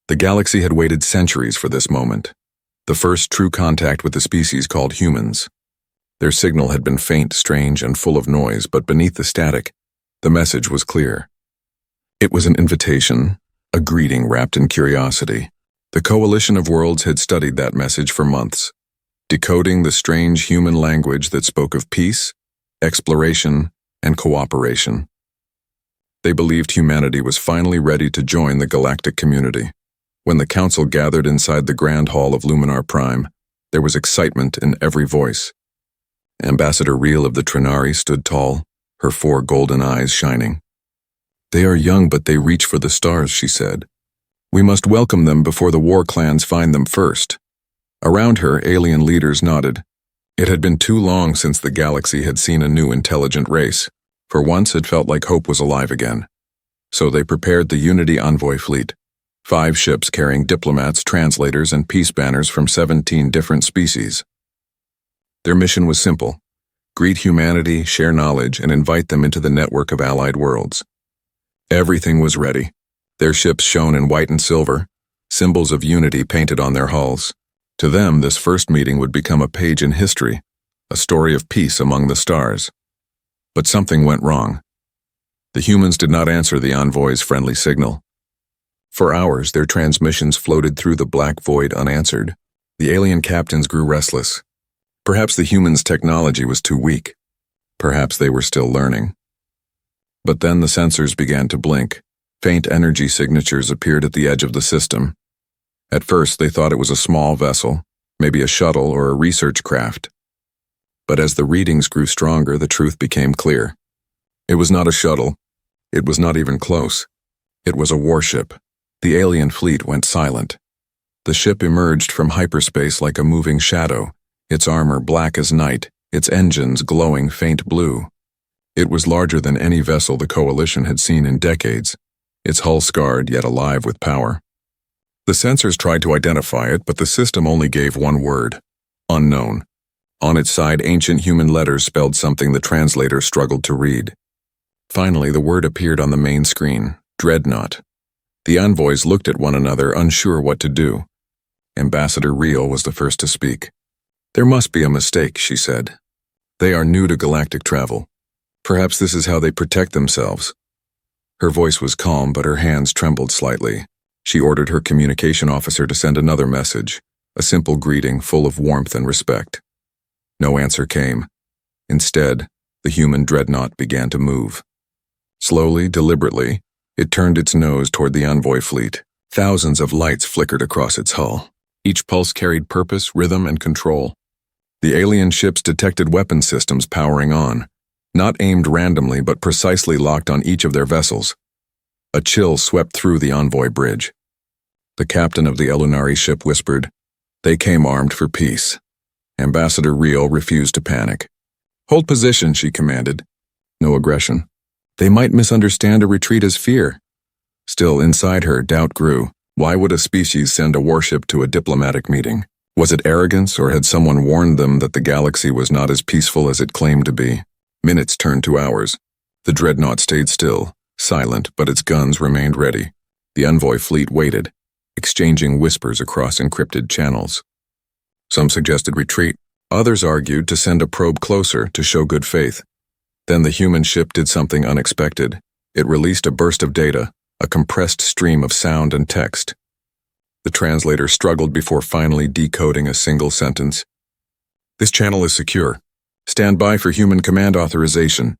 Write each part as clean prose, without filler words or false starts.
The galaxy had waited centuries for this moment, the first true contact with the species called humans. Their signal had been faint, strange, and full of noise, but beneath the static, the message was clear. It was an invitation, a greeting wrapped in curiosity. The coalition of worlds had studied that message for months, decoding the strange human language that spoke of peace, exploration, and cooperation. They believed humanity was finally ready to join the galactic community. When the council gathered inside the grand hall of Luminar Prime, there was excitement in every voice. Ambassador Reel of the Trinari stood tall, her 4 golden eyes shining. "They are young, but they reach for the stars," she said. "We must welcome them before the war clans find them first." Around her, alien leaders nodded. It had been too long since the galaxy had seen a new intelligent race. For once, it felt like hope was alive again. So they prepared the Unity Envoy fleet, 5 ships carrying diplomats, translators, and peace banners from 17 different species. Their mission was simple: greet humanity, share knowledge, and invite them into the network of allied worlds. Everything was ready. Their ships shone in white and silver, symbols of unity painted on their hulls. To them, this first meeting would become a page in history, a story of peace among the stars. But something went wrong. The humans did not answer the envoy's friendly signal. For hours, their transmissions floated through the black void unanswered. The alien captains grew restless. Perhaps the humans' technology was too weak. Perhaps they were still learning. But then the sensors began to blink. Faint energy signatures appeared at the edge of the system. At first, they thought it was a small vessel, maybe a shuttle or a research craft. But as the readings grew stronger, the truth became clear. It was not a shuttle. It was not even close. It was a warship. The alien fleet went silent. The ship emerged from hyperspace like a moving shadow, its armor black as night, its engines glowing faint blue. It was larger than any vessel the Coalition had seen in decades, its hull scarred yet alive with power. The sensors tried to identify it, but the system only gave one word: unknown. On its side, ancient human letters spelled something the translator struggled to read. Finally, the word appeared on the main screen: Dreadnought. The envoys looked at one another, unsure what to do. Ambassador Reel was the first to speak. "There must be a mistake," she said. "They are new to galactic travel. Perhaps this is how they protect themselves." Her voice was calm, but her hands trembled slightly. She ordered her communication officer to send another message, a simple greeting full of warmth and respect. No answer came. Instead, the human dreadnought began to move. Slowly, deliberately, it turned its nose toward the envoy fleet. Thousands of lights flickered across its hull. Each pulse carried purpose, rhythm, and control. The alien ships detected weapon systems powering on, not aimed randomly but precisely locked on each of their vessels. A chill swept through the envoy bridge. The captain of the Elunari ship whispered, "They came armed for peace." Ambassador Reel refused to panic. "Hold position," she commanded. No aggression. They might misunderstand a retreat as fear. Still, inside her, doubt grew. Why would a species send a warship to a diplomatic meeting? Was it arrogance, or had someone warned them that the galaxy was not as peaceful as it claimed to be? Minutes turned to hours. The dreadnought stayed still, silent, but its guns remained ready. The envoy fleet waited, exchanging whispers across encrypted channels. Some suggested retreat. Others argued to send a probe closer to show good faith. Then the human ship did something unexpected. It released a burst of data, a compressed stream of sound and text. The translator struggled before finally decoding a single sentence. "This channel is secure. Stand by for human command authorization."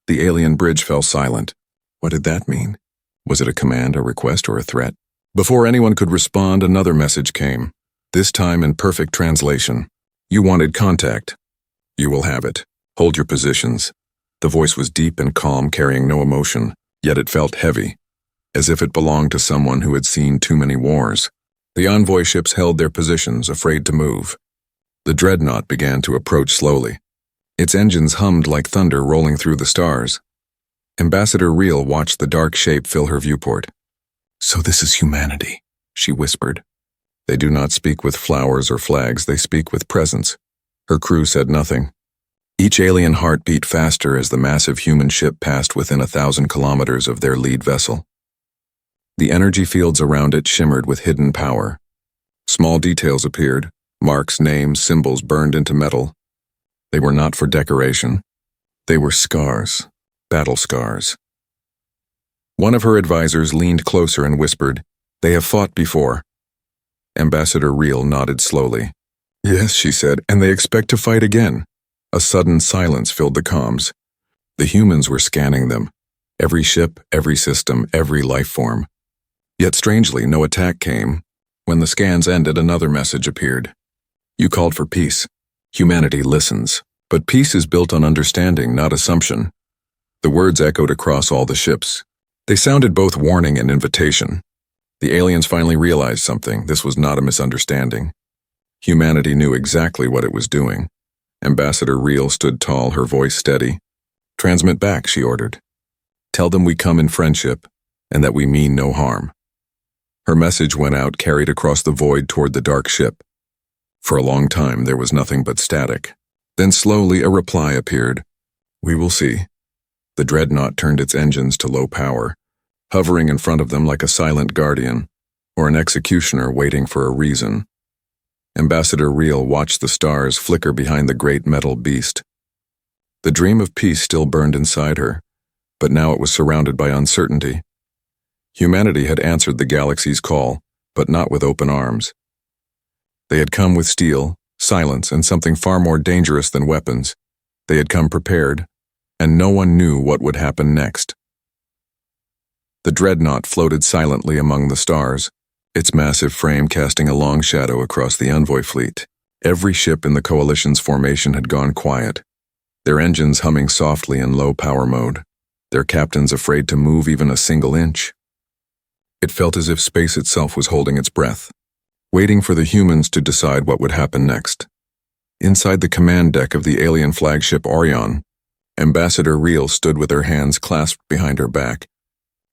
The alien bridge fell silent. What did that mean? Was it a command, a request, or a threat? Before anyone could respond, another message came, this time in perfect translation. "You wanted contact. You will have it. Hold your positions." The voice was deep and calm, carrying no emotion, yet it felt heavy, as if it belonged to someone who had seen too many wars. The envoy ships held their positions, afraid to move. The dreadnought began to approach slowly. Its engines hummed like thunder rolling through the stars. Ambassador Reel watched the dark shape fill her viewport. "So this is humanity," she whispered. "They do not speak with flowers or flags, they speak with presence." Her crew said nothing. Each alien heart beat faster as the massive human ship passed within 1,000 kilometers of their lead vessel. The energy fields around it shimmered with hidden power. Small details appeared, marks, names, symbols burned into metal. They were not for decoration. They were scars, battle scars. One of her advisors leaned closer and whispered, "They have fought before." Ambassador Reel nodded slowly. "Yes," she said, "and they expect to fight again." A sudden silence filled the comms. The humans were scanning them. Every ship, every system, every life form. Yet strangely, no attack came. When the scans ended, another message appeared. "You called for peace. Humanity listens. But peace is built on understanding, not assumption." The words echoed across all the ships. They sounded both warning and invitation. The aliens finally realized something. This was not a misunderstanding. Humanity knew exactly what it was doing. Ambassador Reel stood tall, her voice steady. "Transmit back," she ordered. "Tell them we come in friendship, and that we mean no harm." Her message went out, carried across the void toward the dark ship. For a long time there was nothing but static. Then slowly a reply appeared. "We will see." The Dreadnought turned its engines to low power, hovering in front of them like a silent guardian, or an executioner waiting for a reason. Ambassador Reel watched the stars flicker behind the great metal beast. The dream of peace still burned inside her, but now it was surrounded by uncertainty. Humanity had answered the galaxy's call, but not with open arms. They had come with steel, silence, and something far more dangerous than weapons. They had come prepared, and no one knew what would happen next. The Dreadnought floated silently among the stars, its massive frame casting a long shadow across the envoy fleet. Every ship in the Coalition's formation had gone quiet, their engines humming softly in low power mode, their captains afraid to move even a single inch. It felt as if space itself was holding its breath, waiting for the humans to decide what would happen next. Inside the command deck of the alien flagship Orion, Ambassador Reel stood with her hands clasped behind her back,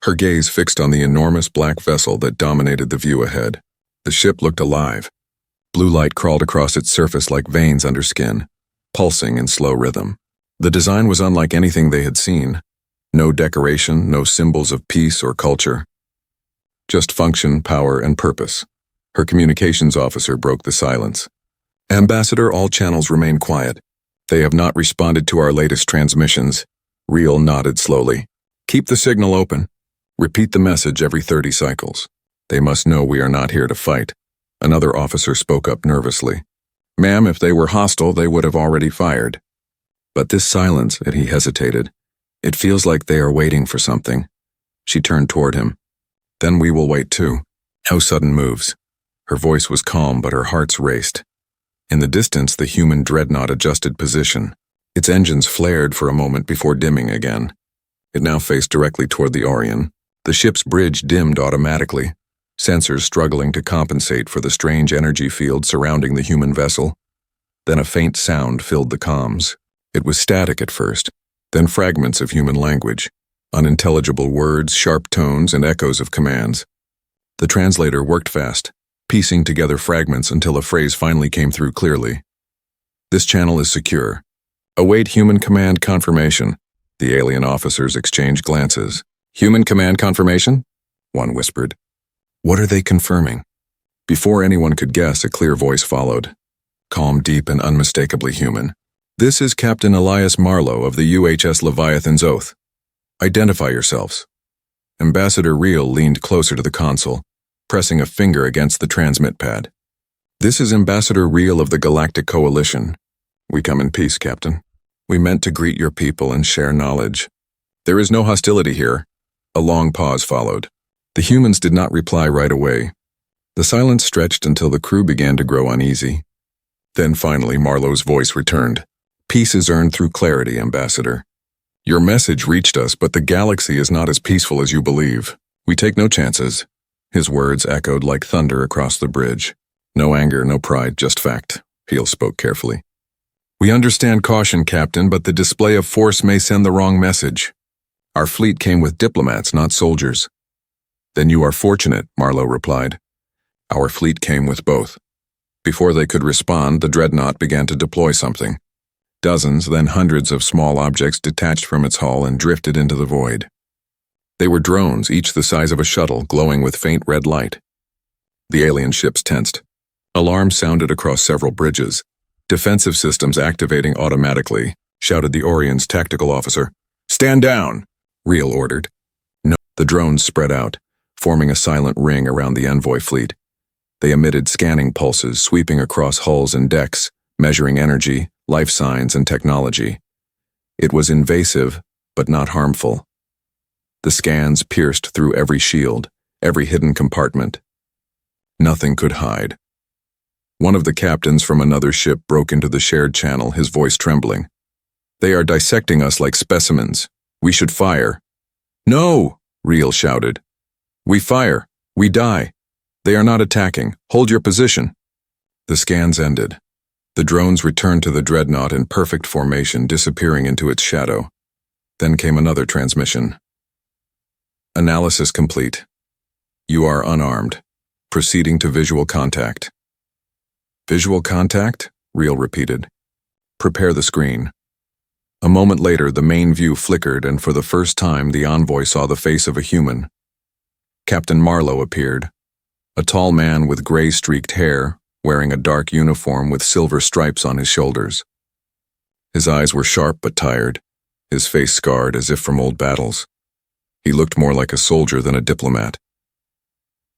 her gaze fixed on the enormous black vessel that dominated the view ahead. The ship looked alive. Blue light crawled across its surface like veins under skin, pulsing in slow rhythm. The design was unlike anything they had seen. No decoration, no symbols of peace or culture. Just function, power, and purpose. Her communications officer broke the silence. "Ambassador, all channels remain quiet. They have not responded to our latest transmissions." Reel nodded slowly. "Keep the signal open. Repeat the message every 30 cycles. They must know we are not here to fight." Another officer spoke up nervously. "Ma'am, if they were hostile, they would have already fired." But this silence, and he hesitated. "It feels like they are waiting for something." She turned toward him. "Then we will wait too." "How sudden moves." Her voice was calm, but her hearts raced. In the distance, the human Dreadnought adjusted position. Its engines flared for a moment before dimming again. It now faced directly toward the Orion. The ship's bridge dimmed automatically, sensors struggling to compensate for the strange energy field surrounding the human vessel. Then a faint sound filled the comms. It was static at first, then fragments of human language, unintelligible words, sharp tones, and echoes of commands. The translator worked fast, piecing together fragments until a phrase finally came through clearly. "This channel is secure. Await human command confirmation." The alien officers exchanged glances. "Human command confirmation?" one whispered. "What are they confirming?" Before anyone could guess, a clear voice followed. Calm, deep, and unmistakably human. "This is Captain Elias Marlowe of the UHS Leviathan's Oath. Identify yourselves." Ambassador Reel leaned closer to the console, pressing a finger against the transmit pad. "This is Ambassador Reel of the Galactic Coalition. We come in peace, Captain. We meant to greet your people and share knowledge. There is no hostility here." A long pause followed. The humans did not reply right away. The silence stretched until the crew began to grow uneasy. Then finally Marlowe's voice returned. "Peace is earned through clarity, Ambassador. Your message reached us, but the galaxy is not as peaceful as you believe. We take no chances." His words echoed like thunder across the bridge. "No anger, no pride, just fact." Peel spoke carefully. "We understand caution, Captain, but the display of force may send the wrong message. Our fleet came with diplomats, not soldiers." "Then you are fortunate," Marlowe replied. "Our fleet came with both." Before they could respond, the Dreadnought began to deploy something. Dozens, then hundreds of small objects detached from its hull and drifted into the void. They were drones, each the size of a shuttle, glowing with faint red light. The alien ships tensed. Alarms sounded across several bridges. "Defensive systems activating automatically," shouted the Orion's tactical officer. "Stand down," Reel ordered. No. The drones spread out, forming a silent ring around the envoy fleet. They emitted scanning pulses, sweeping across hulls and decks, measuring energy, life signs, and technology. It was invasive, but not harmful. The scans pierced through every shield, every hidden compartment. Nothing could hide. One of the captains from another ship broke into the shared channel, his voice trembling. "They are dissecting us like specimens. We should fire." "No!" Reel shouted. "We fire. We die. They are not attacking. Hold your position." The scans ended. The drones returned to the Dreadnought in perfect formation, disappearing into its shadow. Then came another transmission. "Analysis complete. You are unarmed. Proceeding to visual contact." "Visual contact?" Reel repeated. "Prepare the screen." A moment later, the main view flickered, and for the first time, the envoy saw the face of a human. Captain Marlowe appeared, a tall man with gray-streaked hair, wearing a dark uniform with silver stripes on his shoulders. His eyes were sharp but tired, his face scarred as if from old battles. He looked more like a soldier than a diplomat.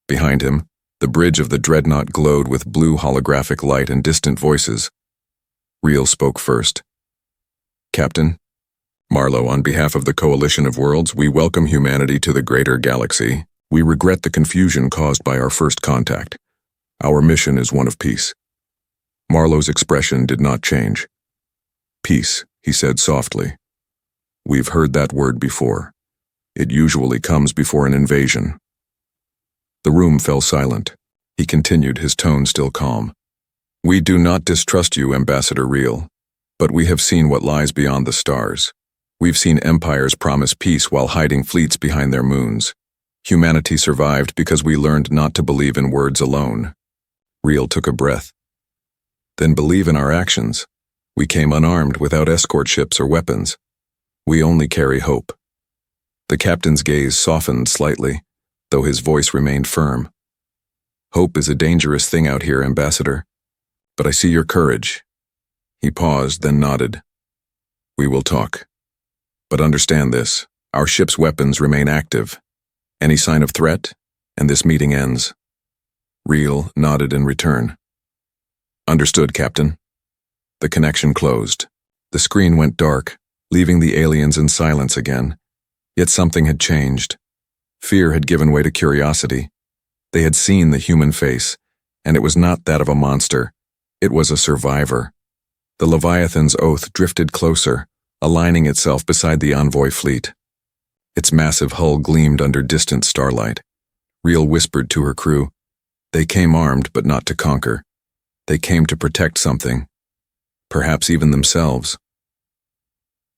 Behind him, the bridge of the Dreadnought glowed with blue holographic light and distant voices. Reel spoke first. "Captain Marlowe, on behalf of the Coalition of Worlds, we welcome humanity to the greater galaxy. We regret the confusion caused by our first contact. Our mission is one of peace." Marlowe's expression did not change. "Peace," he said softly. "We've heard that word before. It usually comes before an invasion." The room fell silent. He continued, his tone still calm. "We do not distrust you, Ambassador Reel, but we have seen what lies beyond the stars. We've seen empires promise peace while hiding fleets behind their moons. Humanity survived because we learned not to believe in words alone." Reel took a breath. "Then believe in our actions. We came unarmed, without escort ships or weapons. We only carry hope." The captain's gaze softened slightly, though his voice remained firm. "Hope is a dangerous thing out here, Ambassador. But I see your courage." He paused, then nodded. "We will talk. But understand this, our ship's weapons remain active. Any sign of threat, and this meeting ends." Reel nodded in return. "Understood, Captain." The connection closed. The screen went dark, leaving the aliens in silence again. Yet something had changed. Fear had given way to curiosity. They had seen the human face, and it was not that of a monster. It was a survivor. The Leviathan's oath drifted closer, aligning itself beside the envoy fleet. Its massive hull gleamed under distant starlight. Reel whispered to her crew, "They came armed, but not to conquer. They came to protect something. Perhaps even themselves."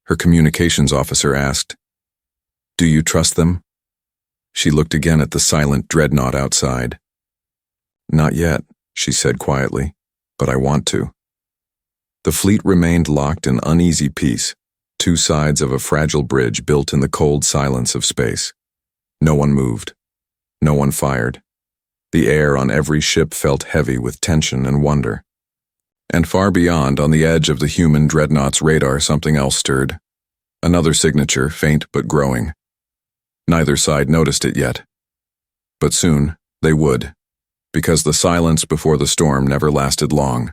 Her communications officer asked, "Do you trust them?" She looked again at the silent Dreadnought outside. "Not yet," she said quietly, "but I want to." The fleet remained locked in uneasy peace, two sides of a fragile bridge built in the cold silence of space. No one moved. No one fired. The air on every ship felt heavy with tension and wonder. And far beyond, on the edge of the human Dreadnought's radar, something else stirred. Another signature, faint but growing. Neither side noticed it yet. But soon, they would, because the silence before the storm never lasted long.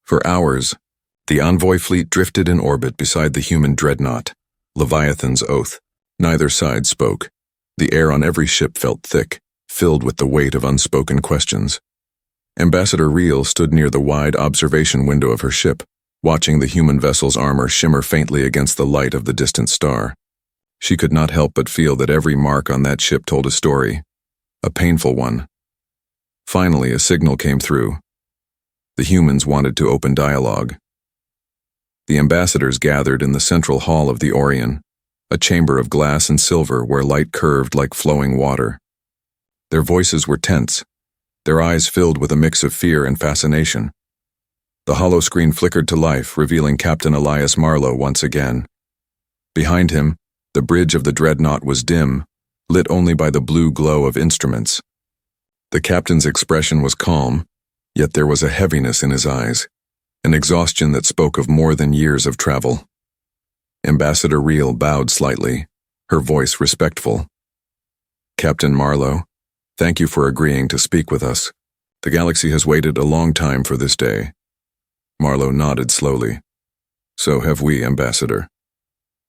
For hours, the envoy fleet drifted in orbit beside the human Dreadnought, Leviathan's oath. Neither side spoke. The air on every ship felt thick, filled with the weight of unspoken questions. Ambassador Reel stood near the wide observation window of her ship, watching the human vessel's armor shimmer faintly against the light of the distant star. She could not help but feel that every mark on that ship told a story, a painful one. Finally, a signal came through. The humans wanted to open dialogue. The ambassadors gathered in the central hall of the Orion, a chamber of glass and silver where light curved like flowing water. Their voices were tense, their eyes filled with a mix of fear and fascination. The hollow screen flickered to life, revealing Captain Elias Marlowe once again. Behind him, The bridge of the Dreadnought was dim, lit only by the blue glow of instruments. The captain's expression was calm, yet there was a heaviness in his eyes, an exhaustion that spoke of more than years of travel. Ambassador Reel bowed slightly, her voice respectful. "Captain Marlowe, thank you for agreeing to speak with us. The galaxy has waited a long time for this day." Marlowe nodded slowly. "So have we, Ambassador.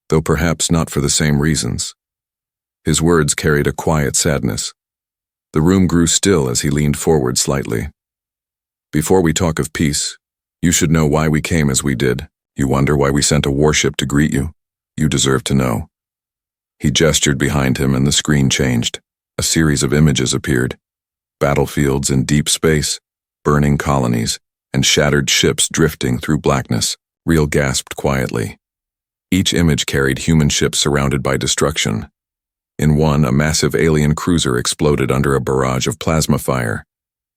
Though perhaps not for the same reasons." His words carried a quiet sadness. The room grew still as he leaned forward slightly. "Before we talk of peace, you should know why we came as we did. You wonder why we sent a warship to greet you? You deserve to know." He gestured behind him and the screen changed. A series of images appeared. Battlefields in deep space, burning colonies, and shattered ships drifting through blackness. Reel gasped quietly. Each image carried human ships surrounded by destruction. In one, a massive alien cruiser exploded under a barrage of plasma fire.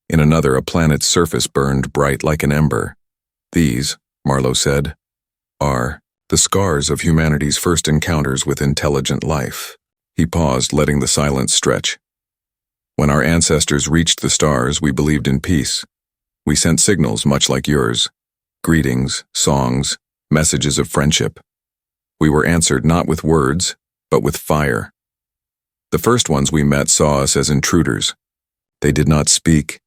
In another, a planet's surface burned bright like an ember. "These," Marlowe said, "are the scars of humanity's first encounters with intelligent life." He paused, letting the silence stretch. "When our ancestors reached the stars, we believed in peace. We sent signals much like yours. Greetings, songs, messages of friendship. We were answered not with words, but with fire. The first ones we met saw us as intruders. They did not speak.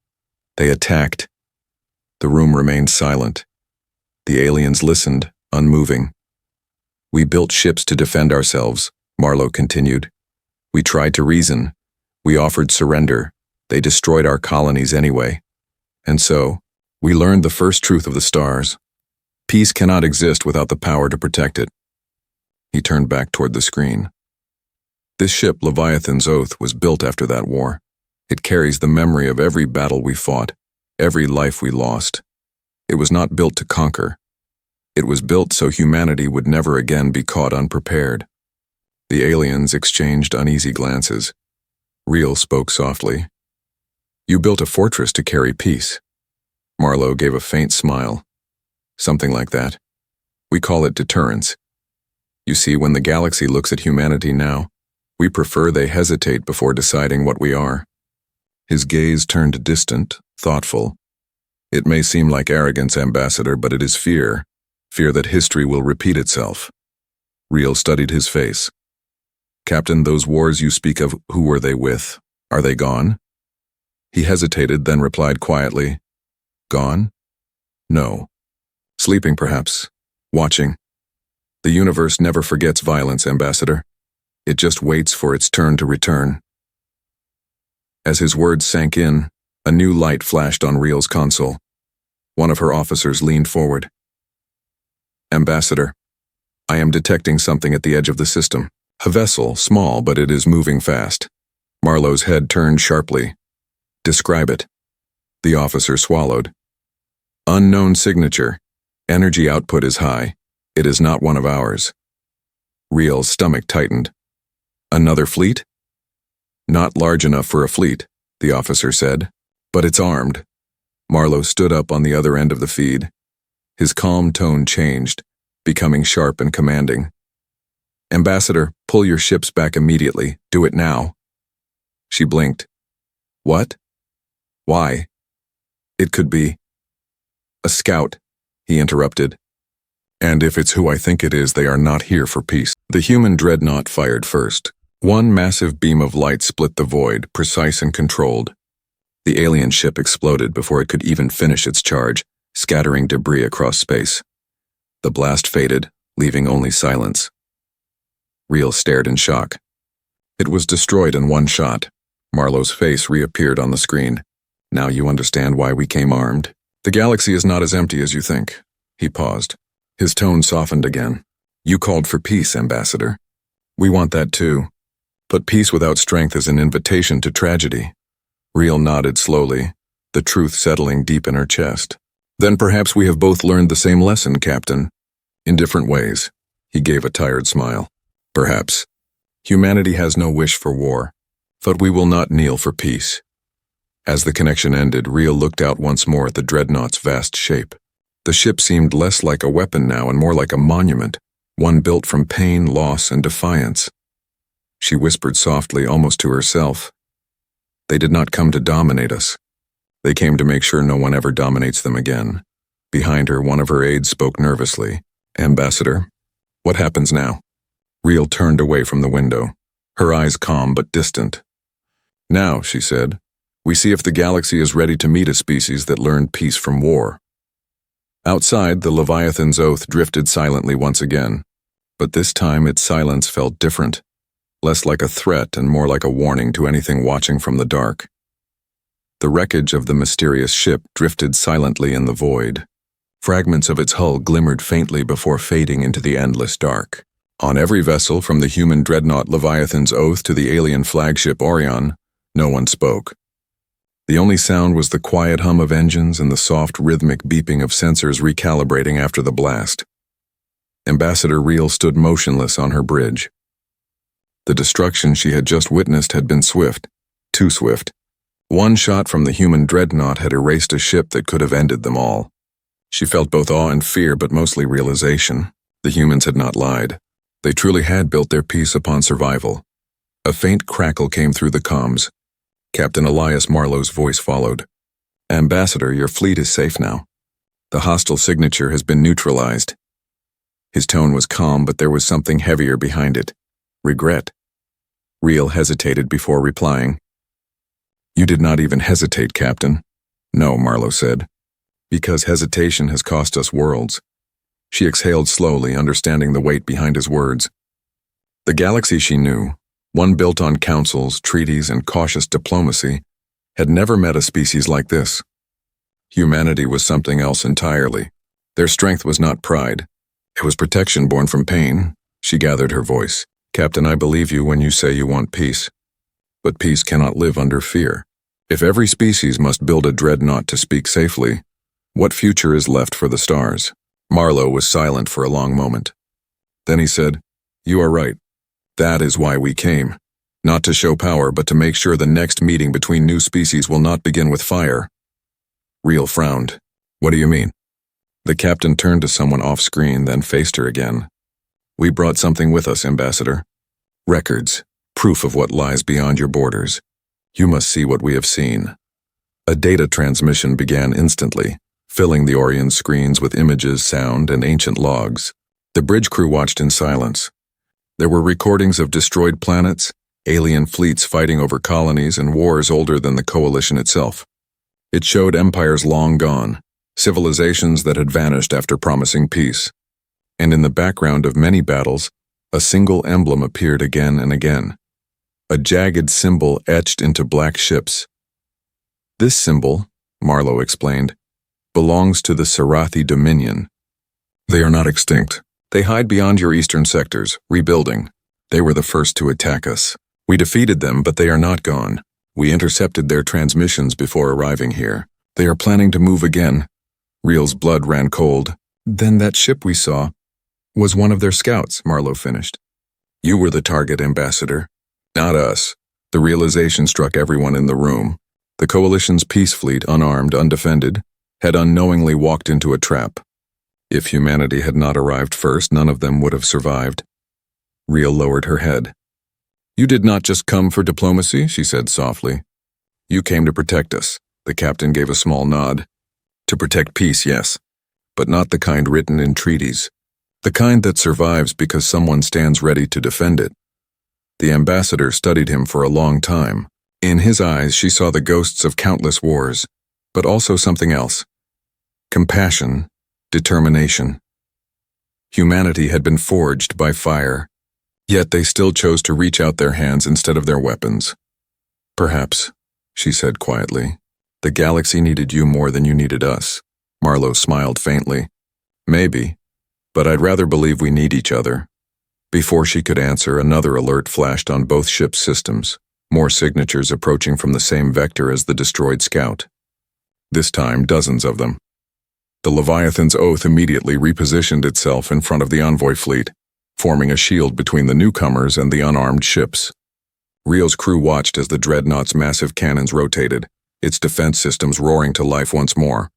They attacked." The room remained silent. The aliens listened, unmoving. "We built ships to defend ourselves," Marlowe continued. "We tried to reason. We offered surrender. They destroyed our colonies anyway. And so, we learned the first truth of the stars. Peace cannot exist without the power to protect it." He turned back toward the screen. "This ship, Leviathan's Oath, was built after that war. It carries the memory of every battle we fought, every life we lost. It was not built to conquer. It was built so humanity would never again be caught unprepared." The aliens exchanged uneasy glances. Reel spoke softly. "You built a fortress to carry peace." Marlowe gave a faint smile. "Something like that. We call it deterrence. You see, when the galaxy looks at humanity now, we prefer they hesitate before deciding what we are." His gaze turned distant, thoughtful. "It may seem like arrogance, Ambassador, but it is fear. Fear that history will repeat itself." Reel studied his face. "Captain, those wars you speak of, who were they with? Are they gone?" He hesitated, then replied quietly, "Gone? No. Sleeping, perhaps. Watching. The universe never forgets violence, Ambassador. It just waits for its turn to return." As his words sank in, a new light flashed on Reel's console. One of her officers leaned forward. "Ambassador, I am detecting something at the edge of the system. A vessel, small, but it is moving fast." Marlowe's head turned sharply. "Describe it." The officer swallowed. "Unknown signature. Energy output is high. It is not one of ours." Reel's stomach tightened. "Another fleet?" "Not large enough for a fleet," the officer said. "But it's armed." Marlowe stood up on the other end of the feed. His calm tone changed, becoming sharp and commanding. "Ambassador, pull your ships back immediately. Do it now." She blinked. "What? Why?" "It could be a scout," he interrupted. "And if it's who I think it is, they are not here for peace." The human Dreadnought fired first. One massive beam of light split the void, precise and controlled. The alien ship exploded before it could even finish its charge, scattering debris across space. The blast faded, leaving only silence. Reel stared in shock. It was destroyed in one shot. Marlowe's face reappeared on the screen. "Now you understand why we came armed. The galaxy is not as empty as you think." He paused. His tone softened again. "You called for peace, Ambassador. We want that too. But peace without strength is an invitation to tragedy." Reel nodded slowly, the truth settling deep in her chest. "Then perhaps we have both learned the same lesson, Captain. In different ways." He gave a tired smile. "Perhaps. Humanity has no wish for war, but we will not kneel for peace." As the connection ended, Reel looked out once more at the Dreadnought's vast shape. The ship seemed less like a weapon now and more like a monument, one built from pain, loss, and defiance. She whispered softly, almost to herself. They did not come to dominate us. They came to make sure no one ever dominates them again. Behind her, one of her aides spoke nervously. Ambassador, what happens now? Reel turned away from the window, her eyes calm but distant. Now, she said, we see if the galaxy is ready to meet a species that learned peace from war. Outside, the Leviathan's oath drifted silently once again, but this time its silence felt different, less like a threat and more like a warning to anything watching from the dark. The wreckage of the mysterious ship drifted silently in the void. Fragments of its hull glimmered faintly before fading into the endless dark. On every vessel, from the human Dreadnought Leviathan's oath to the alien flagship Orion, no one spoke. The only sound was the quiet hum of engines and the soft, rhythmic beeping of sensors recalibrating after the blast. Ambassador Reel stood motionless on her bridge. The destruction she had just witnessed had been swift, too swift. One shot from the human Dreadnought had erased a ship that could have ended them all. She felt both awe and fear, but mostly realization. The humans had not lied. They truly had built their peace upon survival. A faint crackle came through the comms. Captain Elias Marlowe's voice followed. Ambassador, your fleet is safe now. The hostile signature has been neutralized. His tone was calm, but there was something heavier behind it. Regret. Reel hesitated before replying. You did not even hesitate, Captain. No, Marlowe said. Because hesitation has cost us worlds. She exhaled slowly, understanding the weight behind his words. The galaxy she knew, one built on councils, treaties, and cautious diplomacy, had never met a species like this. Humanity was something else entirely. Their strength was not pride. It was protection born from pain. She gathered her voice. Captain, I believe you when you say you want peace. But peace cannot live under fear. If every species must build a dreadnought to speak safely, what future is left for the stars? Marlowe was silent for a long moment. Then he said, You are right. That is why we came. Not to show power, but to make sure the next meeting between new species will not begin with fire. Reel frowned. What do you mean? The captain turned to someone off-screen, then faced her again. We brought something with us, Ambassador. Records. Proof of what lies beyond your borders. You must see what we have seen. A data transmission began instantly, filling the Orion's screens with images, sound, and ancient logs. The bridge crew watched in silence. There were recordings of destroyed planets, alien fleets fighting over colonies, and wars older than the Coalition itself. It showed empires long gone, civilizations that had vanished after promising peace. And in the background of many battles, a single emblem appeared again and again. A jagged symbol etched into black ships. This symbol, Marlowe explained, belongs to the Sarathi Dominion. They are not extinct. They hide beyond your eastern sectors, rebuilding. They were the first to attack us. We defeated them, but they are not gone. We intercepted their transmissions before arriving here. They are planning to move again. Reel's blood ran cold. Then that ship we saw was one of their scouts, Marlowe finished. You were the target, Ambassador. Not us. The realization struck everyone in the room. The Coalition's peace fleet, unarmed, undefended, had unknowingly walked into a trap. If humanity had not arrived first, none of them would have survived. Reel lowered her head. You did not just come for diplomacy, she said softly. You came to protect us. The captain gave a small nod. To protect peace, yes, but not the kind written in treaties. The kind that survives because someone stands ready to defend it. The ambassador studied him for a long time. In his eyes, she saw the ghosts of countless wars, but also something else. Compassion, determination. Humanity had been forged by fire, yet they still chose to reach out their hands instead of their weapons. Perhaps, she said quietly, the galaxy needed you more than you needed us. Marlowe smiled faintly. Maybe, but I'd rather believe we need each other. Before she could answer, another alert flashed on both ships' systems, more signatures approaching from the same vector as the destroyed scout. This time, dozens of them. The Leviathan's oath immediately repositioned itself in front of the envoy fleet, forming a shield between the newcomers and the unarmed ships. Reel's crew watched as the Dreadnought's massive cannons rotated, its defense systems roaring to life once more.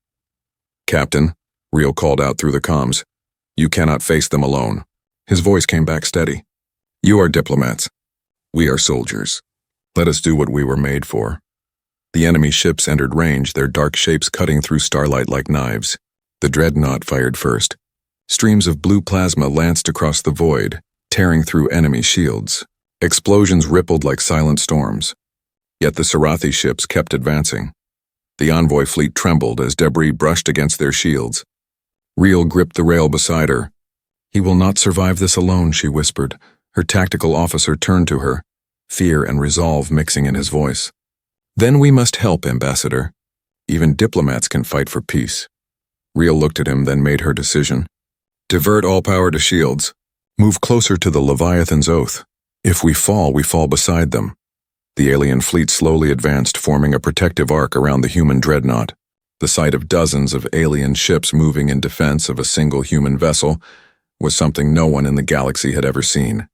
Captain, Reel called out through the comms, you cannot face them alone. His voice came back steady. You are diplomats. We are soldiers. Let us do what we were made for. The enemy ships entered range, their dark shapes cutting through starlight like knives. The Dreadnought fired first. Streams of blue plasma lanced across the void, tearing through enemy shields. Explosions rippled like silent storms. Yet the Sarathi ships kept advancing. The envoy fleet trembled as debris brushed against their shields. Reel gripped the rail beside her. He will not survive this alone, she whispered. Her tactical officer turned to her, fear and resolve mixing in his voice. Then we must help, Ambassador. Even diplomats can fight for peace. Reel looked at him, then made her decision. Divert all power to shields. Move closer to the Leviathan's oath. If we fall beside them. The alien fleet slowly advanced, forming a protective arc around the human Dreadnought. The sight of dozens of alien ships moving in defense of a single human vessel was something no one in the galaxy had ever seen.